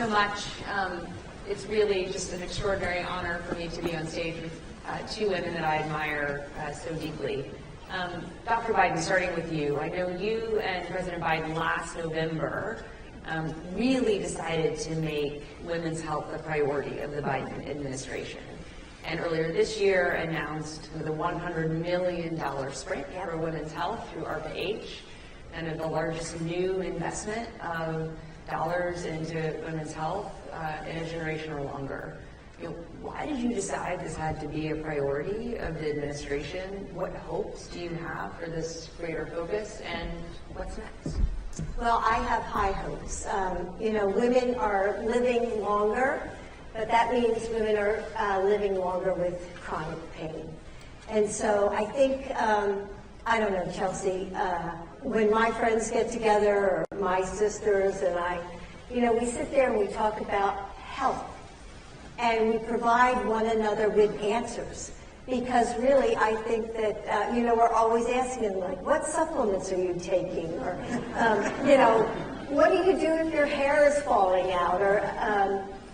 so much. It's really just an extraordinary honor for me to be on stage with two women that I admire so deeply. Dr. Biden, starting with you, I know you and President Biden last November really decided to make women's health a priority of the Biden administration. And earlier this year announced the $100 million sprint for women's health through ARPA-H, and the largest new investment of dollars into women's health in a generation or longer. Why did you decide this had to be a priority of the administration? What hopes do you have for this greater focus, and what's next? Well, I have high hopes. Women are living longer, but that means women are living longer with chronic pain. And so I think, I don't know, Chelsea, when my friends get together, or my sisters and I, we sit there and we talk about health. And we provide one another with answers. Because really, I think that, we're always asking them, like, what supplements are you taking? Or, what do you do if your hair is falling out? Or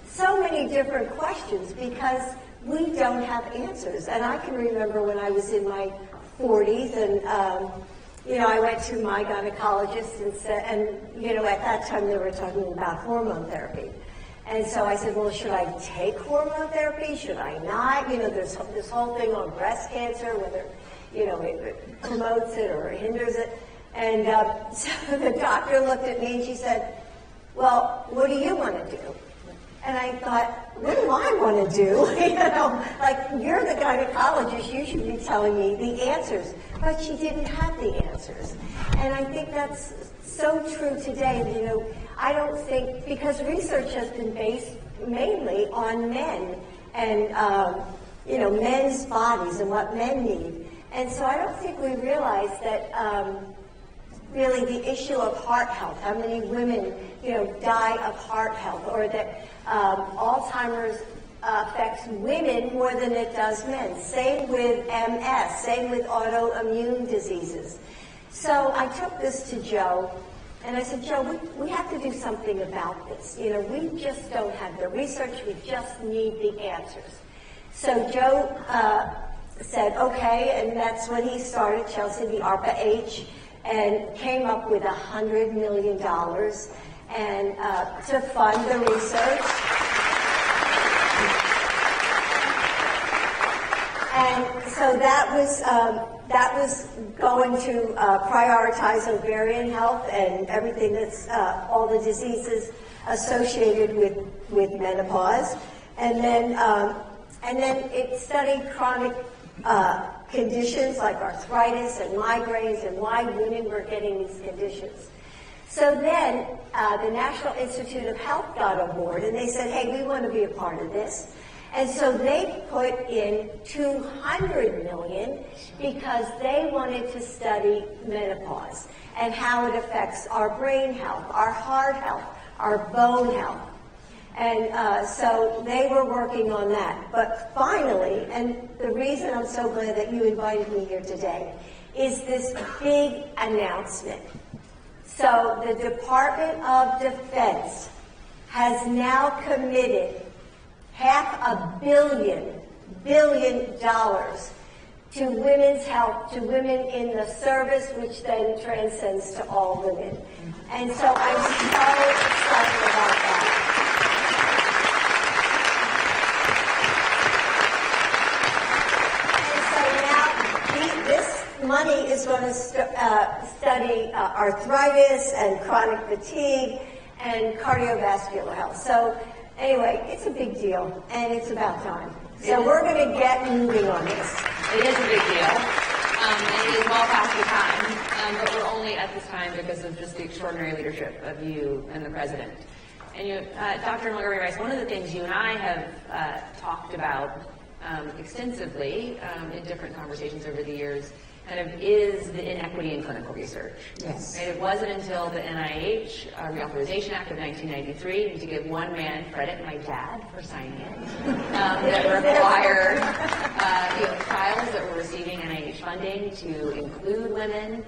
so many different questions, because we don't have answers. And I can remember when I was in my 40s, and, I went to my gynecologist and said, at that time they were talking about hormone therapy. And so I said, well, should I take hormone therapy? Should I not? There's this whole thing on breast cancer, whether, it promotes it or hinders it. And so the doctor looked at me and she said, well, what do you want to do? And I thought, what do I want to do? You're the gynecologist, you should be telling me the answers. But she didn't have the answers. And I think that's so true today. I don't think, because research has been based mainly on men and, men's bodies and what men need. And so I don't think we realize that really the issue of heart health, how many women, die of heart health, or that Alzheimer's affects women more than it does men. Same with MS, same with autoimmune diseases. So I took this to Joe, and I said, Joe, we have to do something about this. We just don't have the research, we just need the answers. So Joe said, okay, and that's when he started, Chelsea, the ARPA-H, and came up with $100 million and to fund the research. And so that was going to prioritize ovarian health and everything that's all the diseases associated with menopause, and then it studied chronic conditions like arthritis and migraines and why women were getting these conditions. So then the National Institute of Health got on board, and they said, hey, we want to be a part of this. And so they put in $200 million because they wanted to study menopause and how it affects our brain health, our heart health, our bone health. And so they were working on that. But finally, and the reason I'm so glad that you invited me here today, is this big announcement. So the Department of Defense has now committed $500 billion to women's health, to women in the service, which then transcends to all women. And so I'm so excited about that. And so now this money is going to study arthritis and chronic fatigue and cardiovascular health. So anyway, it's a big deal, and it's about time. So we're going to get moving on this. It is a big deal, and it is well past the time, but we're only at this time because of just the extraordinary leadership of you and the President. And Dr. Montgomery Rice, one of the things you and I have talked about extensively in different conversations over the years kind of is the inequity in clinical research. Yes. Right? It wasn't until the NIH Reauthorization Act of 1993, to give one man credit, my dad, for signing it, that required trials that were receiving NIH funding to include women.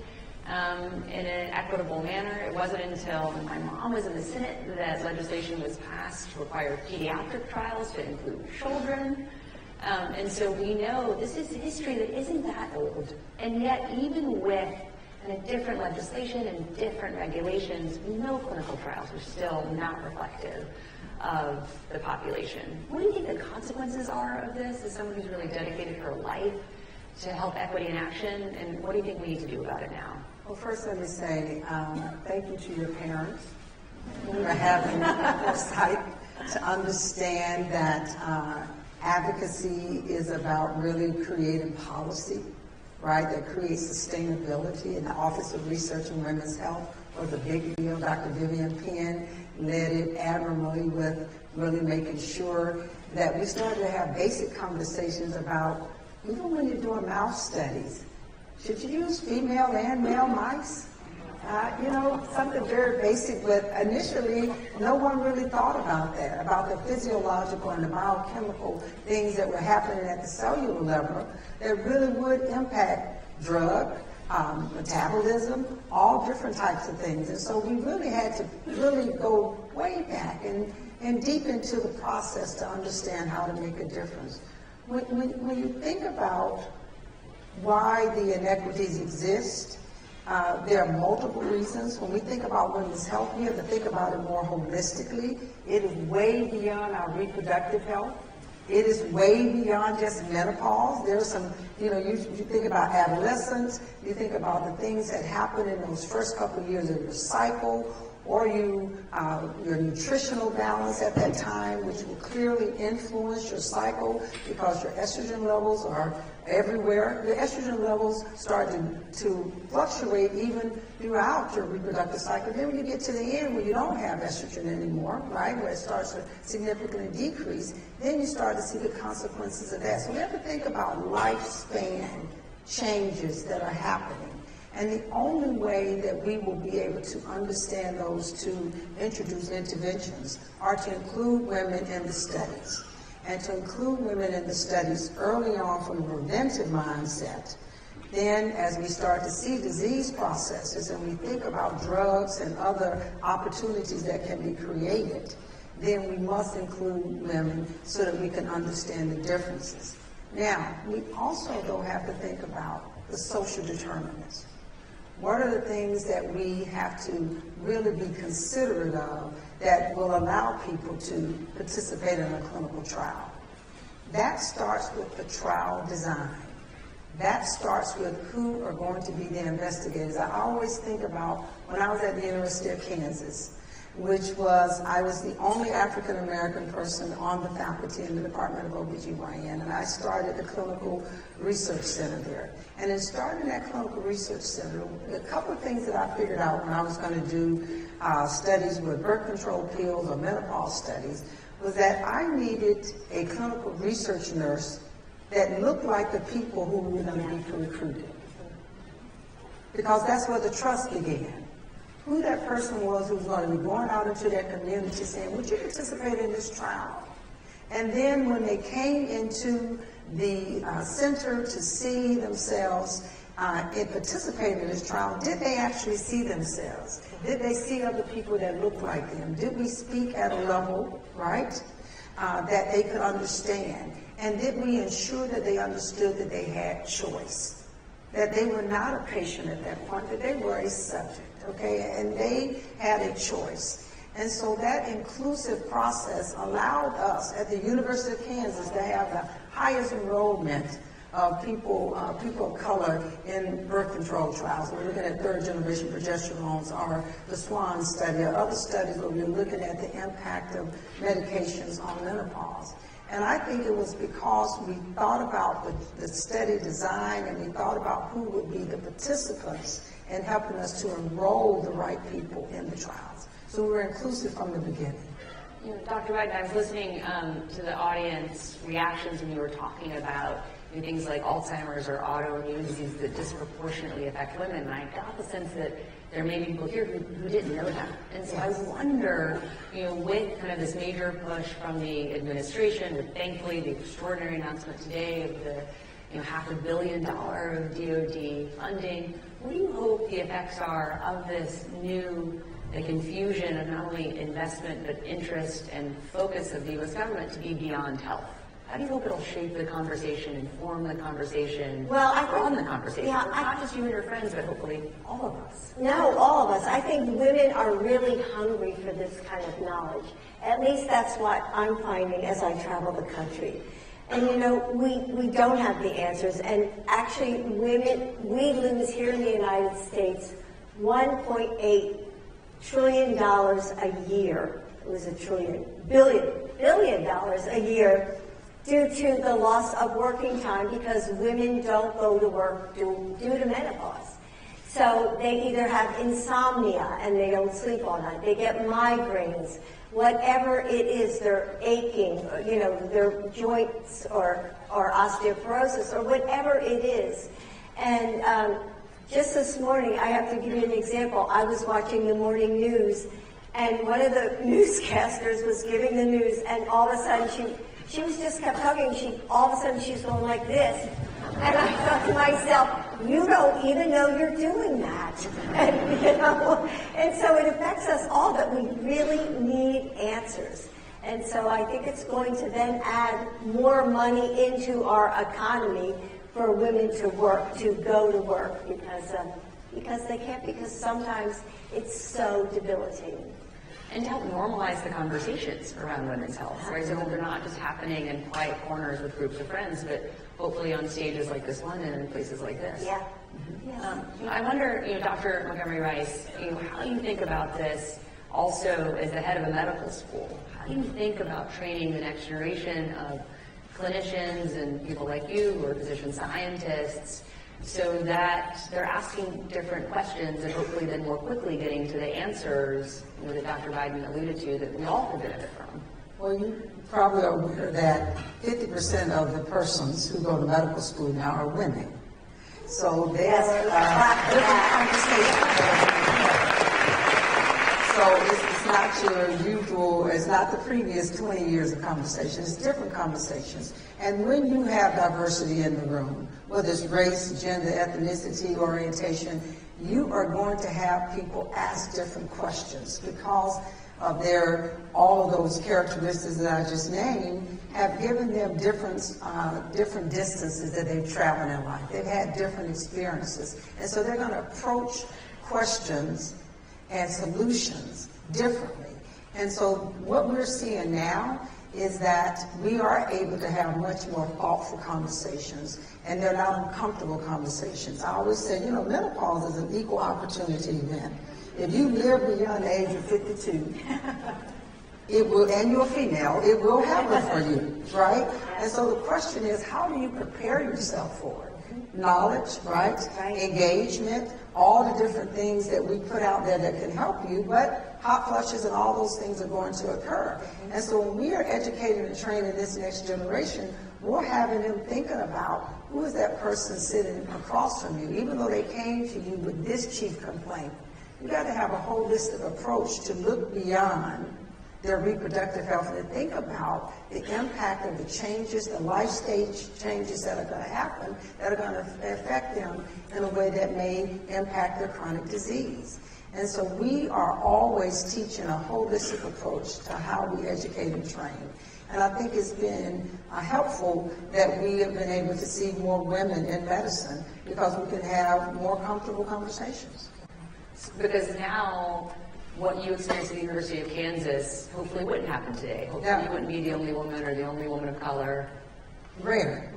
in an equitable manner. It wasn't until my mom was in the Senate that legislation was passed to require pediatric trials to include children. And so we know this is history that isn't that old. And yet, even with different legislation and different regulations, we know clinical trials are still not reflective of the population. What do you think the consequences are of this as someone who's really dedicated her life to health equity in action? And what do you think we need to do about it now? Well, first let me say thank you to your parents for having the foresight to understand that advocacy is about really creating policy, right, that creates sustainability. And the Office of Research in Women's Health was a big deal. Dr. Vivian Penn led it admirably with really making sure that we started to have basic conversations about, even when you're doing mouse studies, should you use female and male mice? Something very basic, but initially no one really thought about that, about the physiological and the biochemical things that were happening at the cellular level that really would impact drug, metabolism, all different types of things. And so we really had to really go way back and deep into the process to understand how to make a difference. When you think about why the inequities exist, there are multiple reasons. When we think about women's health, we have to think about it more holistically. It is way beyond our reproductive health. It is way beyond just menopause. There's some, you think about adolescence, you think about the things that happen in those first couple of years of your cycle, or your nutritional balance at that time, which will clearly influence your cycle because your estrogen levels are everywhere. The estrogen levels start to fluctuate even throughout your reproductive cycle. Then when you get to the end where you don't have estrogen anymore, right, where it starts to significantly decrease, then you start to see the consequences of that. So we have to think about lifespan changes that are happening. And the only way that we will be able to understand those to introduce interventions are to include women in the studies. And to include women in the studies early on from a preventive mindset. Then as we start to see disease processes and we think about drugs and other opportunities that can be created, then we must include women so that we can understand the differences. Now, we also, though, have to think about the social determinants. What are the things that we have to really be considerate of that will allow people to participate in a clinical trial? That starts with the trial design. That starts with who are going to be the investigators. I always think about when I was at the University of Kansas, I was the only African American person on the faculty in the Department of OBGYN, and I started the Clinical Research Center there. And in starting that Clinical Research Center, a couple of things that I figured out when I was going to do studies with birth control pills or menopause studies was that I needed a clinical research nurse that looked like the people who were going to be recruited. Because that's where the trust began. Who that person was who was going to be going out into their community saying, would you participate in this trial? And then when they came into the center to see themselves and participate in this trial, did they actually see themselves? Did they see other people that looked like them? Did we speak at a level, right, that they could understand? And did we ensure that they understood that they had choice? That they were not a patient at that point, that they were a subject. Okay, and they had a choice. And so that inclusive process allowed us at the University of Kansas to have the highest enrollment of people of color in birth control trials. We're looking at third generation progesterones or the SWAN study or other studies where we're looking at the impact of medications on menopause. And I think it was because we thought about the study design and we thought about who would be the participants in helping us to enroll the right people in the trials. So we were inclusive from the beginning. Dr. Biden, I was listening to the audience reactions when you were talking about things like Alzheimer's or autoimmune diseases that disproportionately affect women. And I got the sense that there may be people here who didn't know that. And so I wonder, with kind of this major push from the administration, with thankfully the extraordinary announcement today of the $500 million of DoD funding. What do you hope the effects are of this new confusion of not only investment but interest and focus of the U.S. government to be beyond health? How do you hope it'll shape the conversation, inform the conversation, broaden the conversation? Yeah, not just you and your friends, but hopefully all of us. No, all of us. I think women are really hungry for this kind of knowledge. At least that's what I'm finding as I travel the country. And we don't have the answers. And actually, women, we lose here in the United States $1.8 trillion a year. It was billion dollars a year due to the loss of working time because women don't go to work due to menopause. So they either have insomnia and they don't sleep all night. They get migraines. Whatever it is, they're aching, their joints or osteoporosis or whatever it is. And just this morning, I have to give you an example. I was watching the morning news, and one of the newscasters was giving the news, and all of a sudden she was just kept talking. All of a sudden she's going like this, and I thought to myself, you don't even know you're doing that, and so it affects us all. That we really need answers, and so I think it's going to then add more money into our economy for women to go to work because they can't, because sometimes it's so debilitating. And to help normalize the conversations around women's health, right? So that they're not just happening in quiet corners with groups of friends, but hopefully on stages like this one and in places like this. Yeah. I wonder, Dr. Montgomery Rice, how do you think about this also as the head of a medical school? How do you think about training the next generation of clinicians and people like you who are physician scientists so that they're asking different questions and hopefully then more quickly getting to the answers that Dr. Biden alluded to that we all can benefit from? Well, you probably are aware that 50% of the persons who go to medical school now are women. So there's different conversations. So it's not your usual, it's not the previous 20 years of conversation, it's different conversations. And when you have diversity in the room, whether it's race, gender, ethnicity, orientation, you are going to have people ask different questions because of all of those characteristics that I just named have given them different distances that they've traveled in life. They've had different experiences. And so they're going to approach questions and solutions differently. And so what we're seeing now is that we are able to have much more thoughtful conversations, and they're not uncomfortable conversations. I always say, menopause is an equal opportunity event. If you live beyond the age of 52, it will, and you're female, it will happen for you, right? And so the question is, how do you prepare yourself for it? Knowledge, right? Engagement, all the different things that we put out there that can help you, but hot flushes and all those things are going to occur. And so when we are educating and training this next generation, we're having them thinking about who is that person sitting across from you, even though they came to you with this chief complaint. You got to have a holistic approach to look beyond their reproductive health and to think about the impact of the changes, the life stage changes that are going to happen, that are going to affect them in a way that may impact their chronic disease. And so we are always teaching a holistic approach to how we educate and train. And I think it's been helpful that we have been able to see more women in medicine because we can have more comfortable conversations. Because now what you experienced at the University of Kansas hopefully wouldn't happen today. Hopefully you wouldn't be the only woman or the only woman of color. Rare.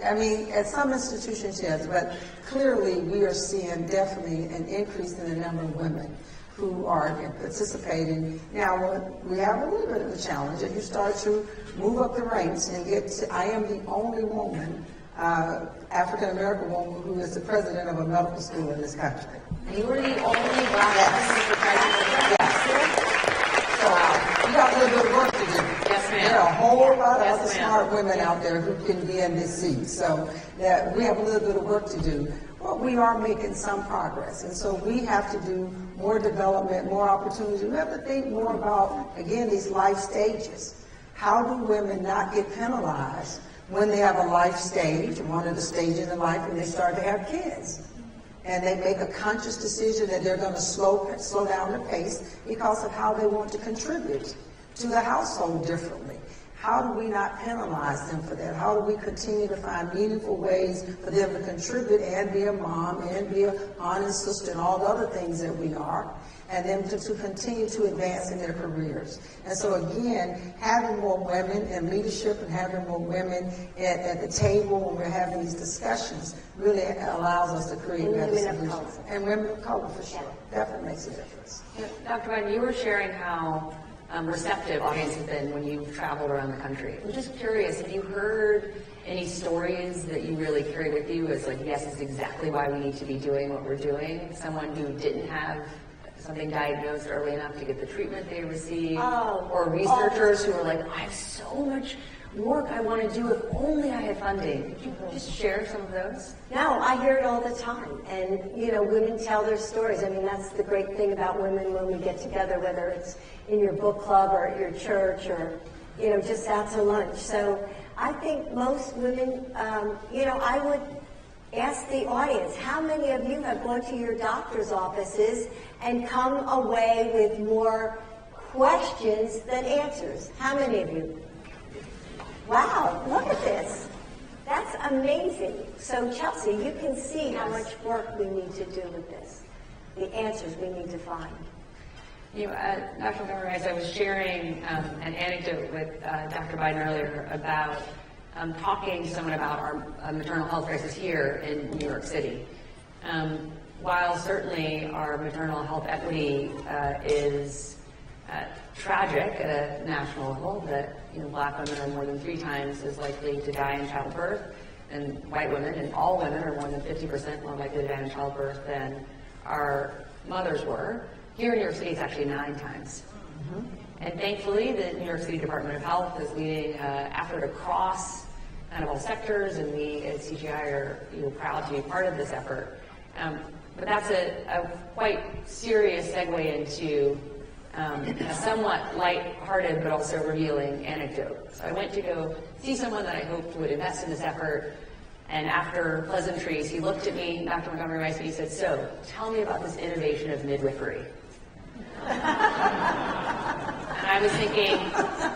I mean, at some institutions, yes, but clearly we are seeing definitely an increase in the number of women who are participating. Now, we have a little bit of a challenge. If you start to move up the ranks and get to, I am the only woman, African-American woman, who is the president of a medical school in this country. You were the only black president. So we got a little bit of work to do. Yes, ma'am. There are a whole lot of other smart women out there who can be in this seat. So that we have a little bit of work to do. But we are making some progress. And so we have to do more development, more opportunities. We have to think more about, again, these life stages. How do women not get penalized when they have a life stage, one of the stages in life, and they start to have kids. And they make a conscious decision that they're going to slow down the pace because of how they want to contribute to the household differently. How do we not penalize them for that? How do we continue to find meaningful ways for them to contribute and be a mom and be an aunt and sister and all the other things that we are, and them to continue to advance in their careers? And so again, having more women in leadership and having more women at the table when we're having these discussions really allows us to create better solutions. And women of color, for sure. Definitely makes a difference. Dr. Biden, you were sharing how receptive audience has been when you've traveled around the country. I'm just curious, have you heard any stories that you really carry with you as like, yes, this is exactly why we need to be doing what we're doing? Someone who didn't have something diagnosed early enough to get the treatment they received, or researchers who are like, I have so much work I want to do if only I had funding. Could you just share some of those? No, I hear it all the time. And, you know, women tell their stories. I mean, that's the great thing about women when we get together, whether it's in your book club or at your church or, you know, just out to lunch. So I think most women, you know, I would ask the audience, how many of you have gone to your doctor's offices and come away with more questions than answers? How many of you? Wow, look at this. That's amazing. So Chelsea, you can see how much work we need to do with this, the answers we need to find. You know, Dr. Montgomery Rice, I was sharing an anecdote with Dr. Biden earlier about talking to someone about our maternal health crisis here in New York City. While certainly our maternal health equity is tragic at a national level, that Black women are more than 3 times as likely to die in childbirth, and white women and all women are more than 50% more likely to die in childbirth than our mothers were. Here in New York City, it's actually 9 times. Mm-hmm. And thankfully, the New York City Department of Health is leading an effort across kind of all sectors, and we at CGI are proud to be part of this effort. But that's a quite serious segue into a somewhat light-hearted but also revealing anecdote. So I went to go see someone that I hoped would invest in this effort, and after pleasantries, he looked at me, Dr. Montgomery Rice, and he said, "So, tell me about this innovation of midwifery." And I was thinking,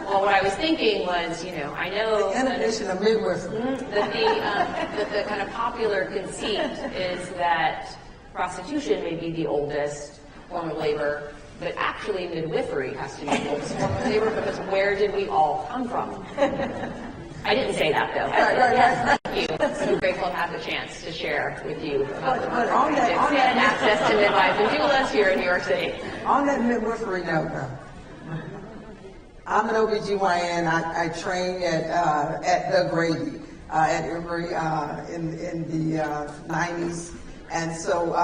well, what I was thinking was, I know the innovation of midwifery. That the kind of popular conceit is that prostitution may be the oldest form of labor, but actually midwifery has to be the oldest form of labor, because where did we all come from? I didn't say that, though. Yes, thank you. I'm grateful to have the chance to share with you about the work on that, and access to midwives and doulas here in New York City. On that midwifery note, though, I'm an OBGYN. I trained at the Grady at Emory in the 90s. And so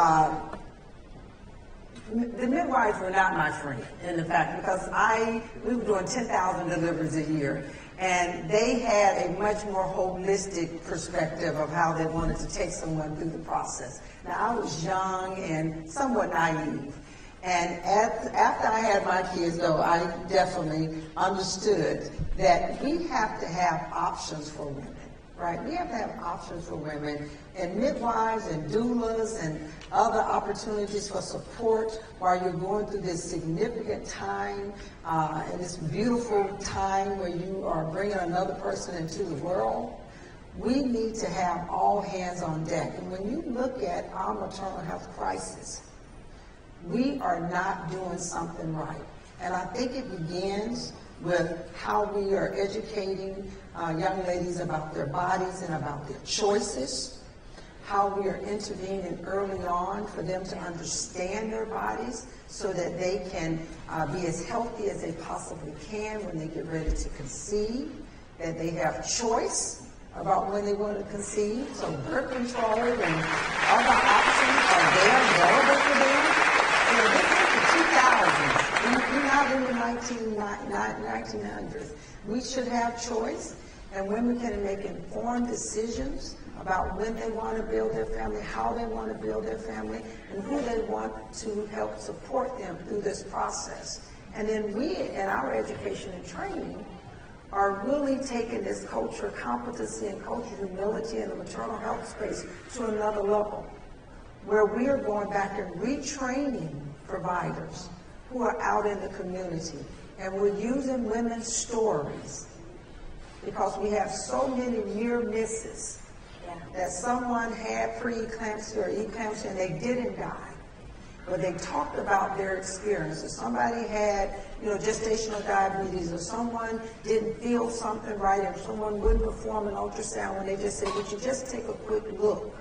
the midwives were not my friend, in the fact, because we were doing 10,000 deliveries a year. And they had a much more holistic perspective of how they wanted to take someone through the process. Now, I was young and somewhat naive. And after I had my kids, though, I definitely understood that we have to have options for women, right? We have to have options for women, and midwives and doulas and other opportunities for support while you're going through this significant time and this beautiful time where you are bringing another person into the world. We need to have all hands on deck. And when you look at our maternal health crisis, we are not doing something right. And I think it begins with how we are educating young ladies about their bodies and about their choices, how we are intervening early on for them to understand their bodies so that they can be as healthy as they possibly can when they get ready to conceive, that they have choice about when they want to conceive. So birth control and other options are there available for them. This is the 2000s. We're not in the 1900s. We should have choice, and women can make informed decisions about when they want to build their family, how they want to build their family, and who they want to help support them through this process. And then we, in our education and training, are really taking this culture of competency and culture of humility in the maternal health space to another level, where we are going back and retraining providers who are out in the community. And we're using women's stories because we have so many near misses that someone had preeclampsia or eclampsia and they didn't die. But they talked about their experience. If somebody had, gestational diabetes, or someone didn't feel something right, and someone wouldn't perform an ultrasound, when they just said, would you just take a quick look?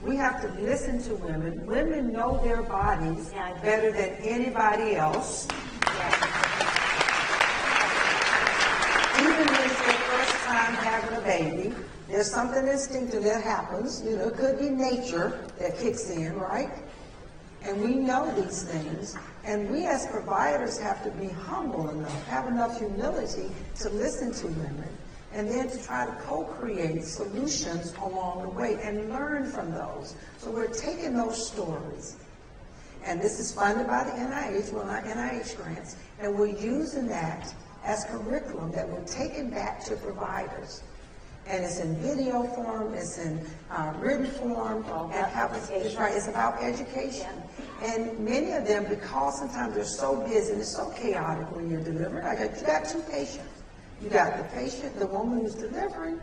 We have to listen to women. Women know their bodies better than anybody else. Even when it's their first time having a baby, there's something instinctive that happens. It could be nature that kicks in, right? And we know these things, and we as providers have to be humble enough, have enough humility to listen to women, and then to try to co-create solutions along the way and learn from those. So we're taking those stories, and this is funded by the NIH, well, not NIH grants, and we're using that as curriculum that we're taking back to providers. And it's in video form, it's in written form, it's about education. And many of them, because sometimes they're so busy and it's so chaotic when you're delivering, you got two patients. You got the patient, the woman who's delivering,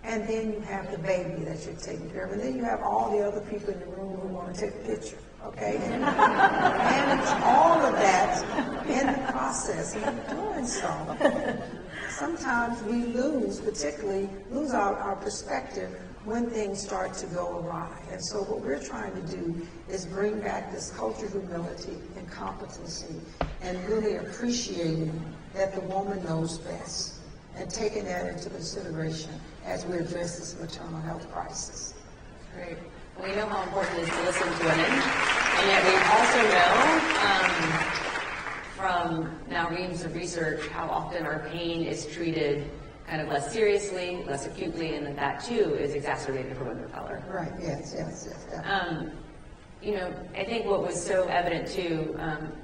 and then you have the baby that you're taking care of. And then you have all the other people in the room who want to take a picture, okay? And manage all of that in the process of doing so. Sometimes we lose our perspective when things start to go awry. And so what we're trying to do is bring back this culture of humility and competency and really appreciating that the woman knows best and taking that into consideration as we address this maternal health crisis. Great. Well, we know how important it is to listen to women, and yet we also know from now reams of research how often our pain is treated kind of less seriously, less acutely, and that too is exacerbated for women of color. Right, yes. I think what was so evident too,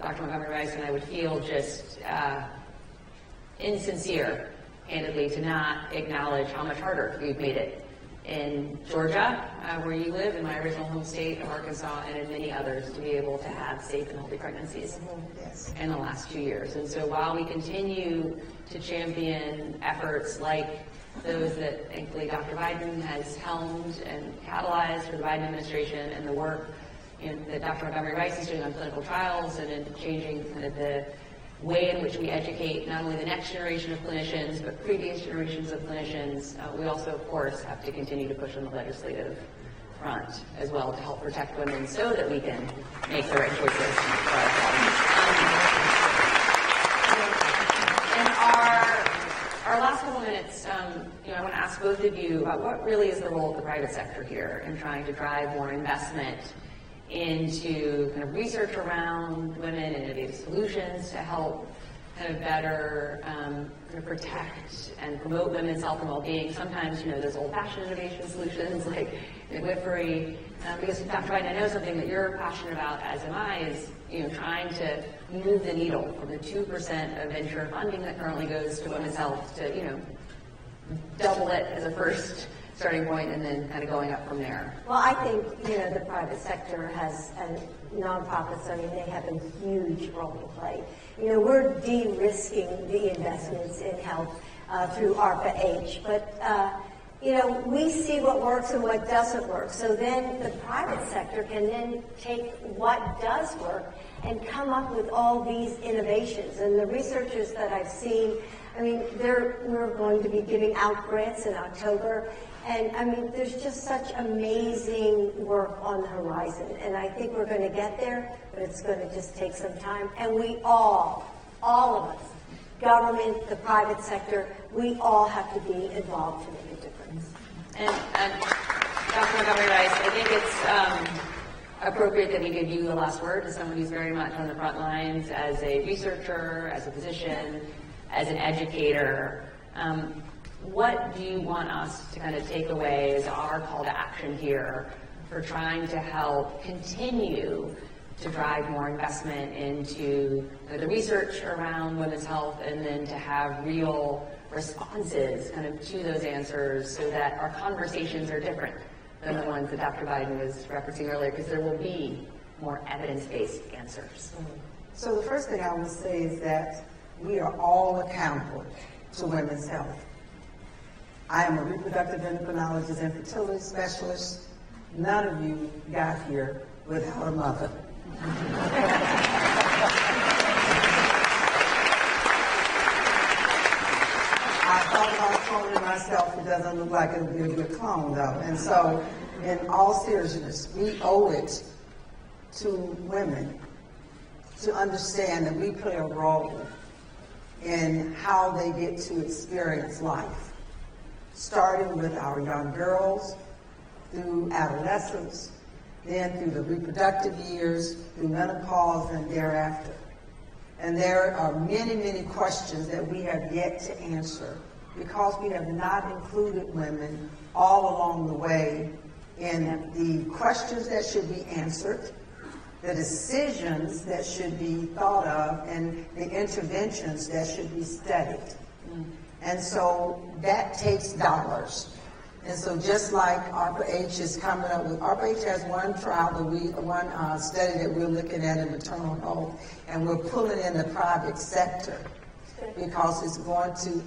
Dr. Montgomery Rice, and I would feel just insincere, candidly, to not acknowledge how much harder we've made it in Georgia, where you live, in my original home state of Arkansas, and in many others, to be able to have safe and healthy pregnancies in the last 2 years. And so while we continue to champion efforts like those that thankfully Dr. Biden has helmed and catalyzed for the Biden administration, and the work that Dr. Montgomery Rice is doing on clinical trials and in changing kind of the way in which we educate not only the next generation of clinicians, but previous generations of clinicians, we also, of course, have to continue to push on the legislative front as well to help protect women so that we can make the right choices for ourselves. In our last couple minutes, I want to ask both of you about what really is the role of the private sector here in trying to drive more investment into kind of research around women and innovative solutions to help kind of better kind of protect and promote women's health and well-being. Sometimes, those old-fashioned innovation solutions like midwifery, because Dr. Biden, I know something that you're passionate about, as am I, is trying to move the needle from the 2% of venture funding that currently goes to women's health to, double it as a first starting point and then kind of going up from there. Well, I think, the private sector has, and nonprofits, they have a huge role to play. We're de-risking the investments in health through ARPA-H, but, we see what works and what doesn't work. So then the private sector can then take what does work and come up with all these innovations. And the researchers that I've seen, we're going to be giving out grants in October. And there's just such amazing work on the horizon. And I think we're going to get there, but it's going to just take some time. And we all of us, government, the private sector, we all have to be involved to make a difference. And Dr. Montgomery Rice, I think it's appropriate that we give you the last word as someone who's very much on the front lines as a researcher, as a physician, as an educator. What do you want us to kind of take away as our call to action here for trying to help continue to drive more investment into the research around women's health, and then to have real responses kind of to those answers, so that our conversations are different than the ones that Dr. Biden was referencing earlier, because there will be more evidence-based answers. So the first thing I would say is that we are all accountable to women's health. I am a reproductive endocrinologist and fertility specialist. None of you got here without a mother. I thought about cloning myself. It doesn't look like it'll be a good clone, though. And so, in all seriousness, we owe it to women to understand that we play a role in how they get to experience life, starting with our young girls, through adolescence, then through the reproductive years, through menopause, and thereafter. And there are many, many questions that we have yet to answer because we have not included women all along the way in the questions that should be answered, the decisions that should be thought of, and the interventions that should be studied. And so that takes dollars. And so just like ARPA-H is coming up with, ARPA-H has one trial one study that we're looking at in maternal health, and we're pulling in the private sector because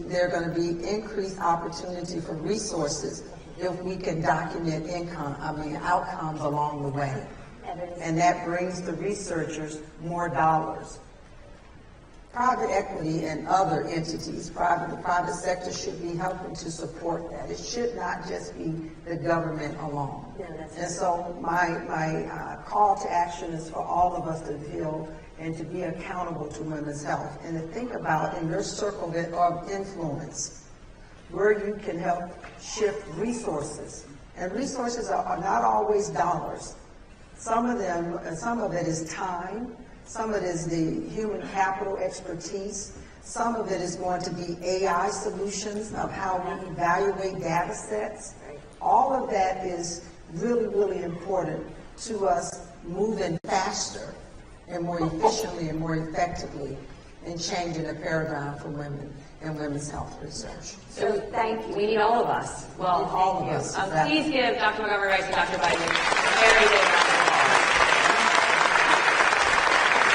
there are going to be increased opportunity for resources if we can document outcomes along the way. And that brings the researchers more dollars. Private equity and other entities, the private sector should be helping to support that. It should not just be the government alone. And so my call to action is for all of us to feel and to be accountable to women's health, and to think about in your circle of influence where you can help shift resources. And resources are not always dollars. Some of it is time. Some of it is the human capital expertise. Some of it is going to be AI solutions of how we evaluate data sets. All of that is really, really important to us moving faster and more efficiently and more effectively in changing the paradigm for women and women's health research. So thank you. We need all of us. Well, all of us. Please give Dr. Montgomery Rice and Dr. Biden